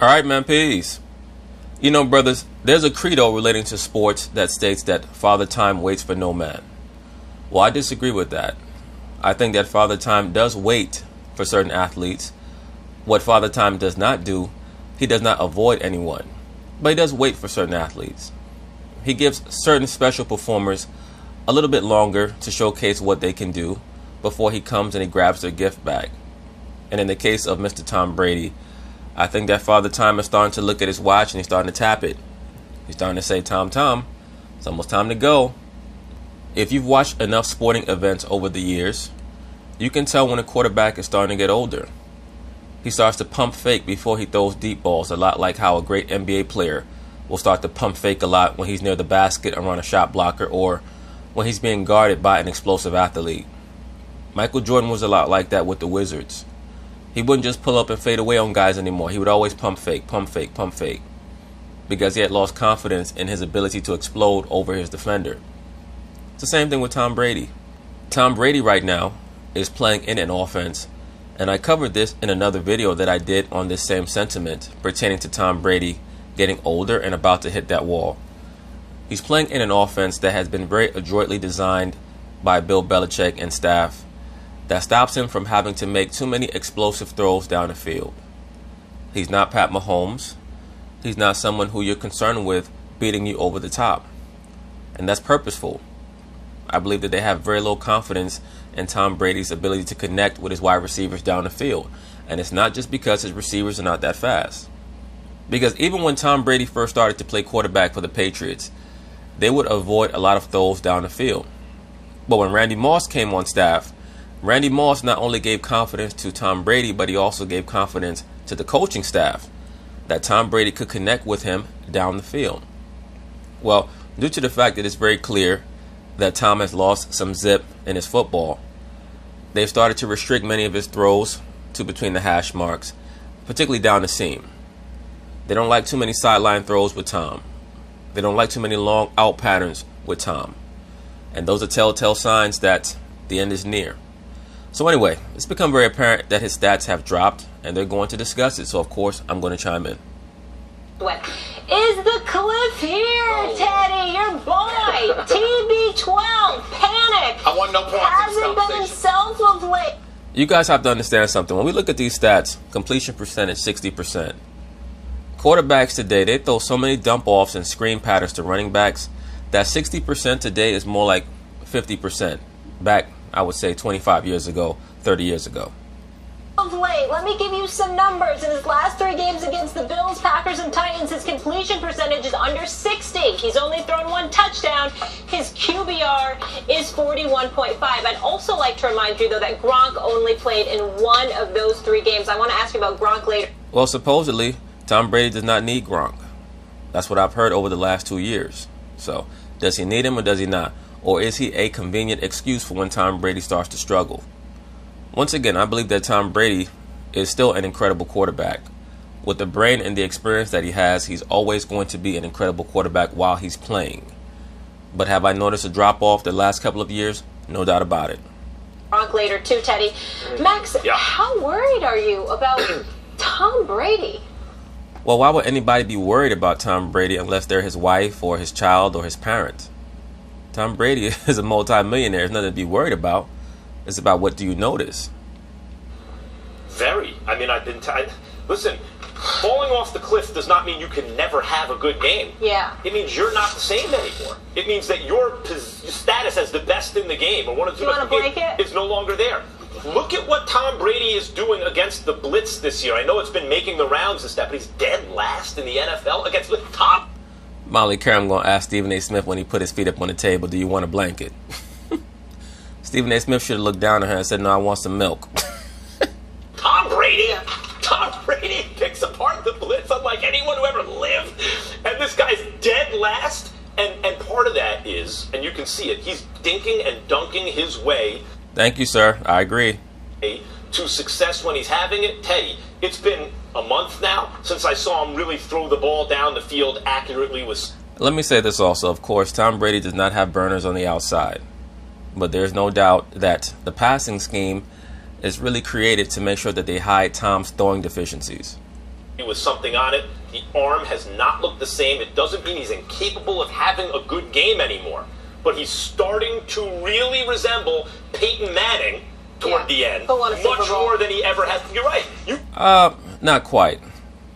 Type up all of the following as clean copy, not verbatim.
All right, man, peace. You know, brothers, there's a credo relating to sports that states that Father Time waits for no man. Well, I disagree with that. I think that Father Time does wait for certain athletes. What Father Time does not do, he does not avoid anyone, but he does wait for certain athletes. He gives certain special performers a little bit longer to showcase what they can do before he comes and he grabs their gift bag. And in the case of Mr. Tom Brady, I think that Father Time is starting to look at his watch and he's starting to tap it. He's starting to say, Tom, it's almost time to go. If you've watched enough sporting events over the years, you can tell when a quarterback is starting to get older. He starts to pump fake before he throws deep balls, a lot like how a great NBA player will start to pump fake a lot when he's near the basket around a shot blocker or when he's being guarded by an explosive athlete. Michael Jordan was a lot like that with the Wizards. He wouldn't just pull up and fade away on guys anymore. He would always pump fake, because he had lost confidence in his ability to explode over his defender. It's the same thing with Tom Brady. Tom Brady right now is playing in an offense, and I covered this in another video that I did on this same sentiment pertaining to Tom Brady getting older and about to hit that wall. He's playing in an offense that has been very adroitly designed by Bill Belichick and staff that stops him from having to make too many explosive throws down the field. He's not Pat Mahomes. He's not someone who you're concerned with beating you over the top. And that's purposeful. I believe that they have very low confidence in Tom Brady's ability to connect with his wide receivers down the field. And it's not just because his receivers are not that fast. Because even when Tom Brady first started to play quarterback for the Patriots, they would avoid a lot of throws down the field. But when Randy Moss came on staff, Randy Moss not only gave confidence to Tom Brady, but he also gave confidence to the coaching staff that Tom Brady could connect with him down the field. Well, due to the fact that it's very clear that Tom has lost some zip in his football, they've started to restrict many of his throws to between the hash marks, particularly down the seam. They don't like too many sideline throws with Tom. They don't like too many long out patterns with Tom. And those are telltale signs that the end is near. So anyway, it's become very apparent that his stats have dropped, and they're going to discuss it. So of course, I'm going to chime in. Is the cliff here, Teddy? Your boy, TB12, panic. I want no part of this hasn't been himself of late. You guys have to understand something. When we look at these stats, completion percentage 60%. Quarterbacks today, they throw so many dump offs and screen patterns to running backs that 60% today is more like 50% back, I would say 25 years ago, 30 years ago. Of late, let me give you some numbers. In his last 3 games against the Bills, Packers, and Titans, his completion percentage is under 60. He's only thrown 1 touchdown. His QBR is 41.5. I'd also like to remind you, though, that Gronk only played in 1 of those 3 games. I want to ask you about Gronk later. Well, supposedly, Tom Brady does not need Gronk. That's what I've heard over the last 2 years. So, does he need him or does he not? Or is he a convenient excuse for when Tom Brady starts to struggle? Once again, I believe that Tom Brady is still an incredible quarterback. With the brain and the experience that he has, he's always going to be an incredible quarterback while he's playing. But have I noticed a drop-off the last couple of years? No doubt about it. Gronk later too, Teddy. Max, how worried are you about Tom Brady? Well, why would anybody be worried about Tom Brady unless they're his wife or his child or his parent? Tom Brady is a multi-millionaire. There's nothing to be worried about. It's about what do you notice. Very. I mean, listen, falling off the cliff does not mean you can never have a good game. Yeah. It means you're not the same anymore. It means that your status as the best in the game or one of the best is no longer there. Look at what Tom Brady is doing against the blitz this year. I know it's been making the rounds and stuff, but he's dead last in the NFL against the top. Molly Karam going to ask Stephen A. Smith when he put his feet up on the table, do you want a blanket? Stephen A. Smith should have looked down at her and said, no, I want some milk. Tom Brady picks apart the blitz unlike anyone who ever lived. And this guy's dead last. And part of that is, and you can see it, he's dinking and dunking his way. Thank you, sir. I agree. To success when he's having it. Teddy, it's been a month now since I saw him really throw the ball down the field accurately. Let me say this also. Of course, Tom Brady does not have burners on the outside. But there's no doubt that the passing scheme is really created to make sure that they hide Tom's throwing deficiencies. with something on it. The arm has not looked the same. It doesn't mean he's incapable of having a good game anymore. But he's starting to really resemble Peyton Manning toward the end. Much more than he ever has. You're right. Not quite.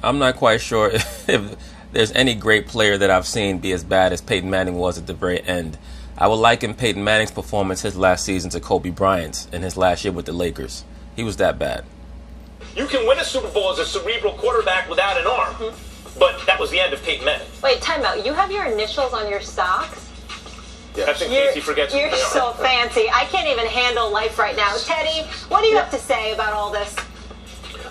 I'm not quite sure if there's any great player that I've seen be as bad as Peyton Manning was at the very end. I would liken Peyton Manning's performance his last season to Kobe Bryant's in his last year with the Lakers. He was that bad. You can win a Super Bowl as a cerebral quarterback without an arm, but that was the end of Peyton Manning. Wait, time out. You have your initials on your socks? Yeah. I think Casey forgets. You're so fancy. I can't even handle life right now. Teddy, what do you have to say about all this?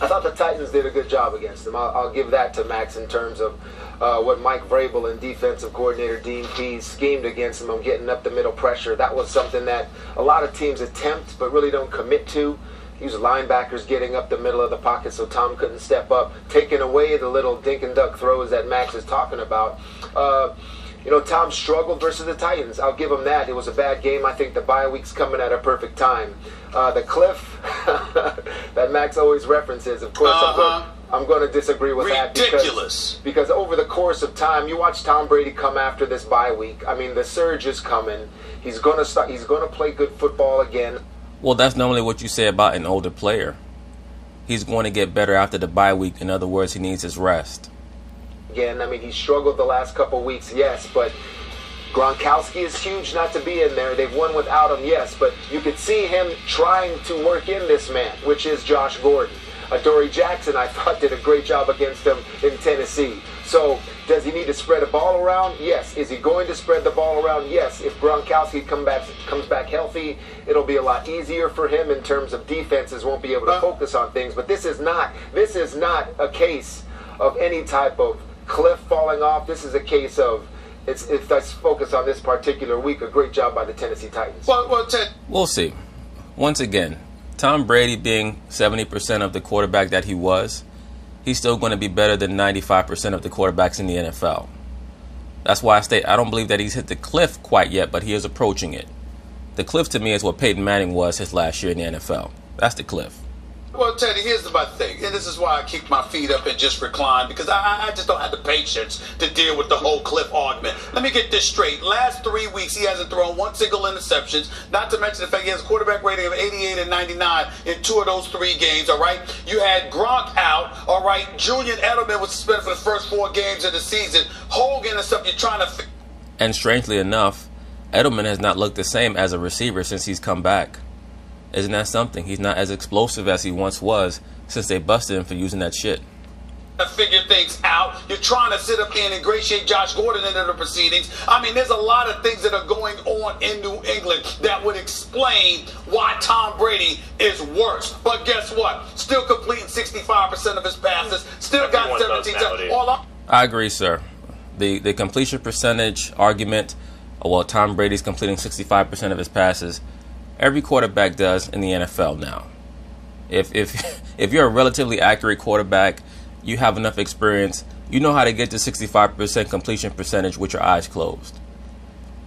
I thought the Titans did a good job against them. I'll give that to Max in terms of what Mike Vrabel and defensive coordinator Dean Pease schemed against them on getting up the middle pressure. That was something that a lot of teams attempt but really don't commit to. Use linebackers getting up the middle of the pocket so Tom couldn't step up, taking away the little dink and duck throws that Max is talking about. Tom struggled versus the Titans. I'll give him that. It was a bad game. I think the bye week's coming at a perfect time. The cliff that Max always references, of course, I'm going to disagree with that. Because over the course of time, you watch Tom Brady come after this bye week. I mean, the surge is coming. He's going to start. He's going to play good football again. Well, that's normally what you say about an older player. He's going to get better after the bye week. In other words, he needs his rest. Again, I mean, he struggled the last couple weeks, yes, but Gronkowski is huge not to be in there. They've won without him, yes, but you could see him trying to work in this man, which is Josh Gordon. Adoree Jackson, I thought, did a great job against him in Tennessee. So, does he need to spread the ball around? Yes. Is he going to spread the ball around? Yes. If Gronkowski comes back healthy, it'll be a lot easier for him in terms of defenses won't be able to focus on things. But this is not a case of any type of cliff falling off. This is a case of let's focus on this particular week. A great job by the Tennessee Titans. We'll see. Once again, Tom Brady being 70% of the quarterback that he was, he's still going to be better than 95% of the quarterbacks in the NFL. That's why I don't believe that he's hit the cliff quite yet, but he is approaching it. The cliff to me is what Peyton Manning was his last year in the NFL. That's the cliff. Well, Teddy, here's my thing, and this is why I keep my feet up and just recline, because I just don't have the patience to deal with the whole cliff argument. Let me get this straight. Last 3 weeks, he hasn't thrown one single interception, not to mention the fact he has a quarterback rating of 88 and 99 in 2 of those 3 games, all right? You had Gronk out, all right? Julian Edelman was suspended for the first 4 games of the season. Hogan and stuff, you're trying to... And strangely enough, Edelman has not looked the same as a receiver since he's come back. Isn't that something? He's not as explosive as he once was since they busted him for using that shit. Figure things out. You're trying to sit up there and ingratiate Josh Gordon into the proceedings. I mean, there's a lot of things that are going on in New England that would explain why Tom Brady is worse. But guess what? Still completing 65% of his passes. Still got 17 touchdowns. I agree, sir. The completion percentage argument, well, Tom Brady's completing 65% of his passes. Every quarterback does in the NFL now. If you're a relatively accurate quarterback, you have enough experience, you know how to get to 65% completion percentage with your eyes closed.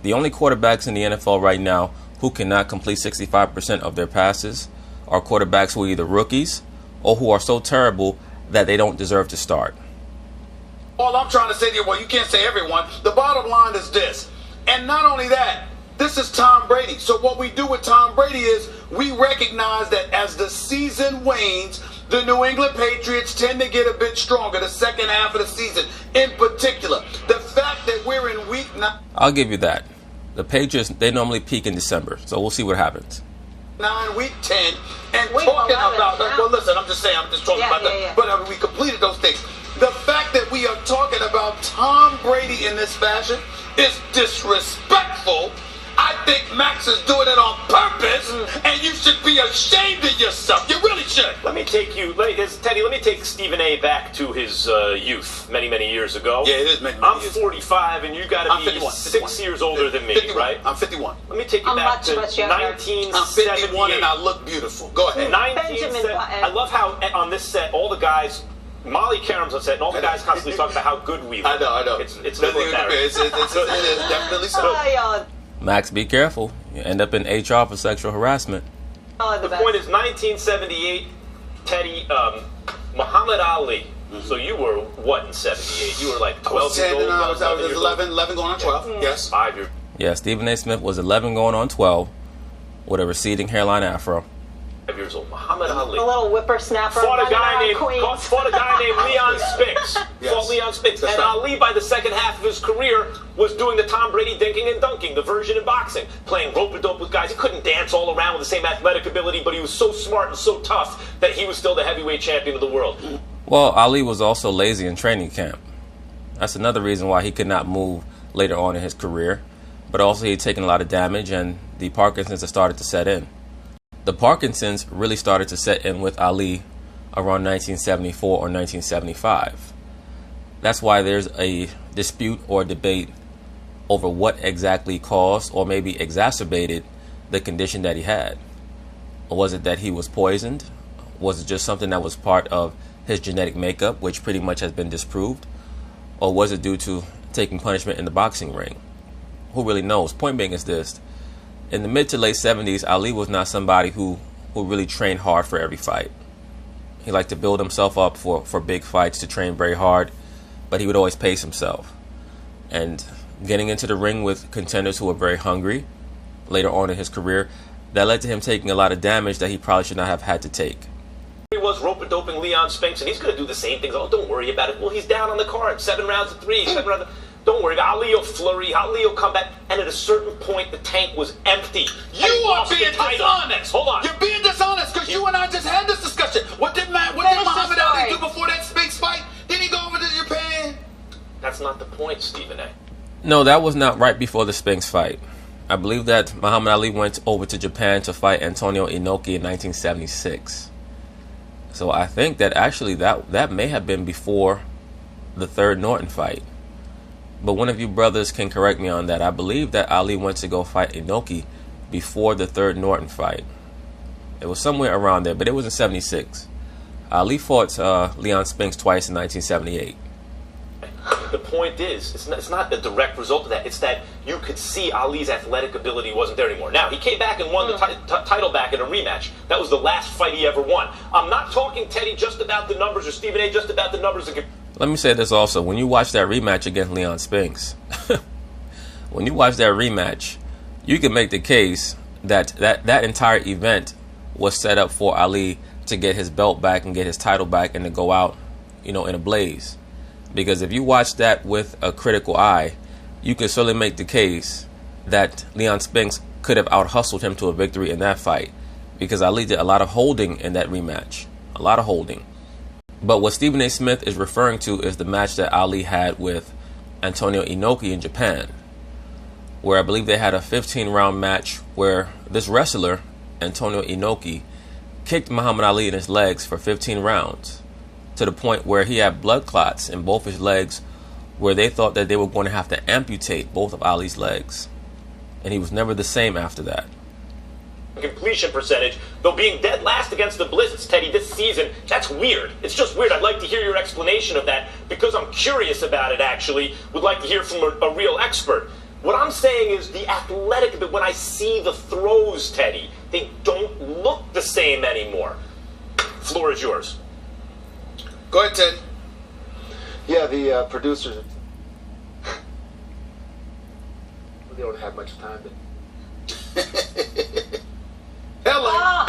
The only quarterbacks in the NFL right now who cannot complete 65% of their passes are quarterbacks who are either rookies or who are so terrible that they don't deserve to start. All I'm trying to say to you, well, you can't say everyone. The bottom line is this. And not only that, this is Tom Brady. So what we do with Tom Brady is we recognize that as the season wanes, the New England Patriots tend to get a bit stronger the second half of the season. In particular, the fact that we're in week 9. I'll give you that. The Patriots, they normally peak in December. So we'll see what happens. 9, week 10, and talking about, well, listen, I'm just talking about that. But we completed those things. The fact that we are talking about Tom Brady in this fashion is disrespectful. I think Max is doing it on purpose, and you should be ashamed of yourself. You really should. Let me take Stephen A. back to his youth many, many years ago. Yeah, it is many I'm years. 45, and you got to be 6 years older than me, 51. right? I'm 51. Let me take you back to 1978. I'm 51, and I look beautiful. Go ahead. I love how on this set, all the guys... Molly Karam's on set, and all the guys constantly talk about how good we look. I know. It's a little embarrassing. It is definitely so. Max, be careful. You end up in HR for sexual harassment. The point is, 1978, Teddy, Muhammad Ali So you were what in '78? You were like 12 years old. I was 11 going on 12. Yeah. Yes, 5 years. Yeah, Stephen A. Smith was 11 going on 12 with a receding hairline afro. 5 years old. Muhammad Ali. A little whippersnapper. Fought a guy named Leon Spinks. Yes. Fought Leon Spinks. That's And right. Ali, by the second half of his career, was doing the Tom Brady dinking and dunking, the version in boxing, playing rope-a-dope with guys. He couldn't dance all around with the same athletic ability, but he was so smart and so tough that he was still the heavyweight champion of the world. Well, Ali was also lazy in training camp. That's another reason why he could not move later on in his career. But also he had taken a lot of damage and the Parkinson's had started to set in. The Parkinson's really started to set in with Ali around 1974 or 1975. That's why there's a dispute or debate over what exactly caused or maybe exacerbated the condition that he had. Or was it that he was poisoned? Was it just something that was part of his genetic makeup, which pretty much has been disproved? Or was it due to taking punishment in the boxing ring? Who really knows? Point being is this. In the mid to late 70s, Ali was not somebody who really trained hard for every fight. He liked to build himself up for big fights, to train very hard, but he would always pace himself. And getting into the ring with contenders who were very hungry later on in his career, that led to him taking a lot of damage that he probably should not have had to take. He was rope-a-doping Leon Spinks, and he's going to do the same things. Oh, don't worry about it. Well, he's down on the card. 7 rounds to 3, 7 rounds. Don't worry. Ali will flurry. Ali will come back. And at a certain point, the tank was empty. You are being dishonest. Hold on. You're being dishonest because you and I just had this discussion. What did Muhammad Ali do before that Spinks fight? Did he go over to Japan? That's not the point, Stephen A. No, that was not right before the Spinks fight. I believe that Muhammad Ali went over to Japan to fight Antonio Inoki in 1976. So I think that actually that may have been before the third Norton fight. But one of you brothers can correct me on that. I believe that Ali went to go fight Inoki before the third Norton fight. It was somewhere around there, but it was in 76. Ali fought Leon Spinks twice in 1978. The point is, it's not a direct result of that. It's that you could see Ali's athletic ability wasn't there anymore. Now, he came back and won the title back in a rematch. That was the last fight he ever won. I'm not talking, Teddy, just about the numbers, or Stephen A., just about the numbers. Let me say this also. When you watch that rematch against Leon Spinks, when you watch that rematch, you can make the case that that entire event was set up for Ali to get his belt back and get his title back and to go out, in a blaze. Because if you watch that with a critical eye, you can certainly make the case that Leon Spinks could have out-hustled him to a victory in that fight. Because Ali did a lot of holding in that rematch. A lot of holding. But what Stephen A. Smith is referring to is the match that Ali had with Antonio Inoki in Japan, where I believe they had a 15-round match where this wrestler, Antonio Inoki, kicked Muhammad Ali in his legs for 15 rounds, to the point where he had blood clots in both his legs, where they thought that they were going to have to amputate both of Ali's legs. And he was never the same after that. Completion percentage, though being dead last against the Blizzards, Teddy, this season, that's weird. It's just weird. I'd like to hear your explanation of that, because I'm curious about it, actually. Would like to hear from a real expert. What I'm saying is the athletic, but when I see the throws, Teddy, they don't look the same anymore. Floor is yours. Go ahead, Ted. Yeah, the producers, they don't have much time. Hello.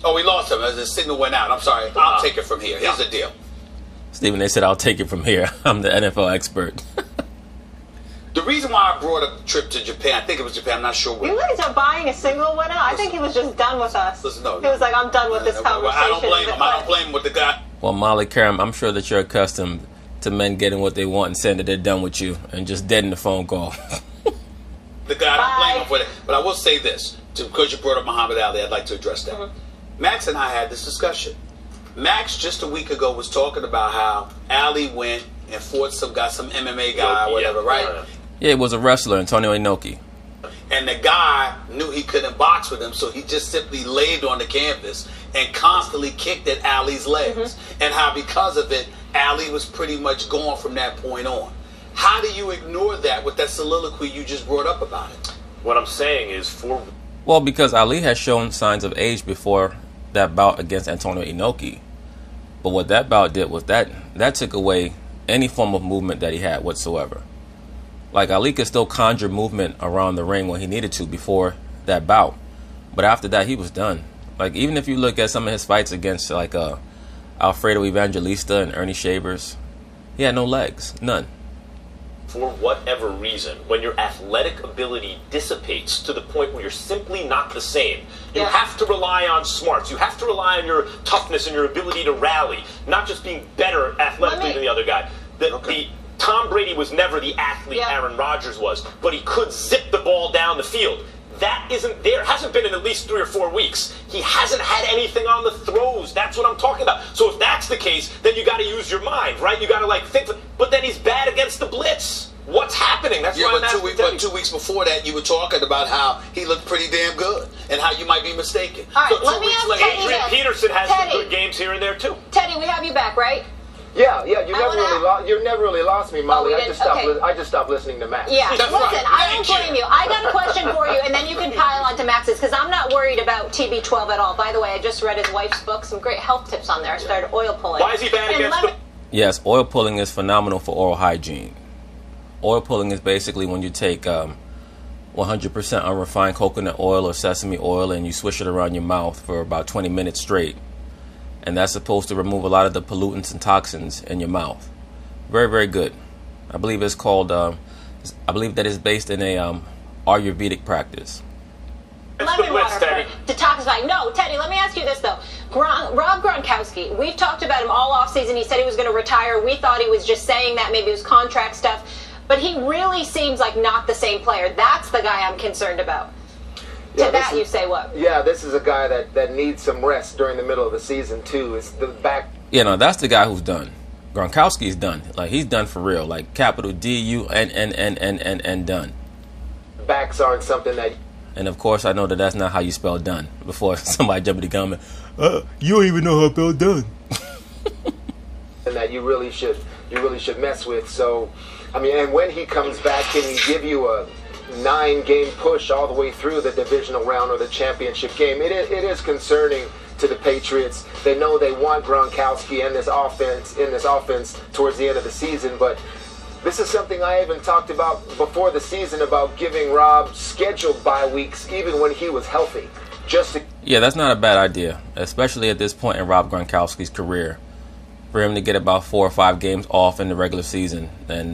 Oh, we lost him as the signal went out. I'm sorry. I'll take it from here. Here's the deal. Stephen A. said, I'll take it from here. I'm the NFL expert. The reason why I brought up the trip to Japan, I think it was Japan, I'm not sure where. You guys are buying a single winner? I think he was just done with us. Listen, no, he was like, I'm done with this conversation. I don't blame him. I don't blame him with the guy. Well, Molly Karam, I'm sure that you're accustomed to men getting what they want and saying that they're done with you and just deading the phone call. The guy, I don't blame him for it. But I will say this, because you brought up Muhammad Ali, I'd like to address that. Max and I had this discussion. Max, just a week ago, was talking about how Ali went and fought some MMA guy or whatever, right? Yeah, it was a wrestler, Antonio Inoki. And the guy knew he couldn't box with him, so he just simply laid on the canvas and constantly kicked at Ali's legs. And how because of it, Ali was pretty much gone from that point on. How do you ignore that with that soliloquy you just brought up about it? What I'm saying is Well, because Ali has shown signs of age before that bout against Antonio Inoki. But what that bout did was that took away any form of movement that he had whatsoever. Like, Ali could still conjure movement around the ring when he needed to before that bout. But after that, he was done. Like, even if you look at some of his fights against, like, Alfredo Evangelista and Ernie Shavers, he had no legs. None. For whatever reason, when your athletic ability dissipates to the point where you're simply not the same, you have to rely on smarts. You have to rely on your toughness and your ability to rally, not just being better athletically than the other guy. Tom Brady was never the athlete Aaron Rodgers was, but he could zip the ball down the field. That isn't there. Hasn't been in at least 3 or 4 weeks. He hasn't had anything on the throws. That's what I'm talking about. So if that's the case, then you got to use your mind, right? You got to like think. But then he's bad against the blitz. What's happening? That's why I'm asking. But 2 weeks before that, you were talking about how he looked pretty damn good and how you might be mistaken. All right, so let me ask Teddy. Adrian Peterson has some good games here and there too. Teddy, we have you back, right? Yeah. You never really lost me, Molly. I just stopped listening to Max. Yeah. That's Listen, right. I don't blame you. I got a question for you, and then you can pile on to Max's, because I'm not worried about TB12 at all. By the way, I just read his wife's book. Some great health tips on there. I started oil pulling. Why is he bad against the... Yes, oil pulling is phenomenal for oral hygiene. Oil pulling is basically when you take 100% unrefined coconut oil or sesame oil and you swish it around your mouth for about 20 minutes straight. And that's supposed to remove a lot of the pollutants and toxins in your mouth. Very, very good. I believe it's called, I believe that it's based in a Ayurvedic practice. Lemon water for detoxifying. No, Teddy, let me ask you this, though. Rob Gronkowski, we've talked about him all offseason. He said he was going to retire. We thought he was just saying that. Maybe it was contract stuff. But he really seems like not the same player. That's the guy I'm concerned about. To that, you say what? Yeah, this is a guy that needs some rest during the middle of the season, too. It's the back. Yeah, no, that's the guy who's done. Gronkowski's done. Like, he's done for real. Like, capital D-U-N-N-N-N-N done. Backs aren't something that... And, of course, I know that that's not how you spell done. Before somebody jump in the comment, you don't even know how to spell done. And that you really should mess with. So, I mean, and when he comes back, can he give you a 9-game push all the way through the divisional round or the championship game? It is concerning to the Patriots. They know they want Gronkowski and this offense towards the end of the season, but this is something I even talked about before the season about giving Rob scheduled bye weeks even when he was healthy. Yeah, that's not a bad idea, especially at this point in Rob Gronkowski's career, for him to get about 4 or 5 games off in the regular season. And,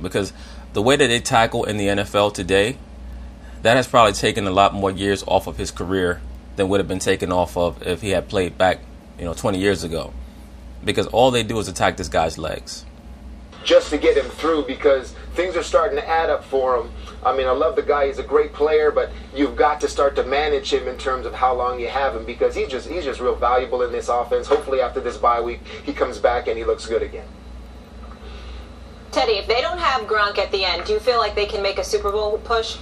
because the way that they tackle in the NFL today, that has probably taken a lot more years off of his career than would have been taken off of if he had played back, 20 years ago. Because all they do is attack this guy's legs. Just to get him through, because things are starting to add up for him. I mean, I love the guy. He's a great player, but you've got to start to manage him in terms of how long you have him, because he's just real valuable in this offense. Hopefully after this bye week, he comes back and he looks good again. Teddy, if they don't have Gronk at the end, do you feel like they can make a Super Bowl push?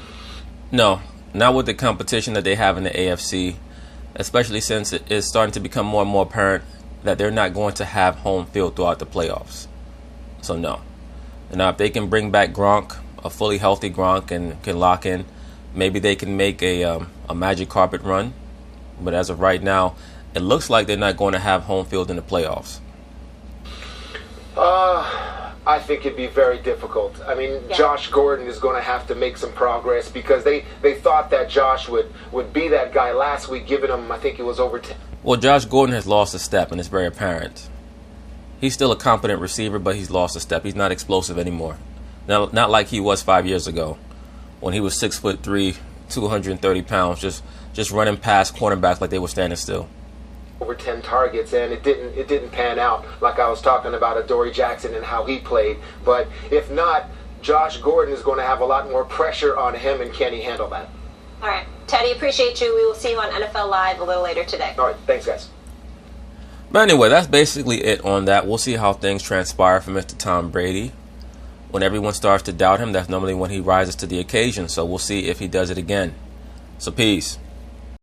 No, not with the competition that they have in the AFC, especially since it is starting to become more and more apparent that they're not going to have home field throughout the playoffs. So no. Now, if they can bring back Gronk, a fully healthy Gronk, and can lock in, maybe they can make a magic carpet run. But as of right now, it looks like they're not going to have home field in the playoffs. I think it'd be very difficult. I mean, Josh Gordon is going to have to make some progress, because they thought that Josh would be that guy last week, giving him, I think it was over 10. Well, Josh Gordon has lost a step, and it's very apparent. He's still a competent receiver, but he's lost a step. He's not explosive anymore. Now, not like he was 5 years ago, when he was 6'3", 230 pounds, just running past cornerbacks like they were standing still. Over 10 targets, and it didn't pan out, like I was talking about Adoree Jackson and how he played. But if not, Josh Gordon is going to have a lot more pressure on him, and can he handle that? All right, Teddy, appreciate you. We will see you on NFL Live a little later today. All right, thanks, guys. But anyway, that's basically it on that. We'll see how things transpire for Mr. Tom Brady. When everyone starts to doubt him, that's normally when he rises to the occasion. So we'll see if he does it again. So peace.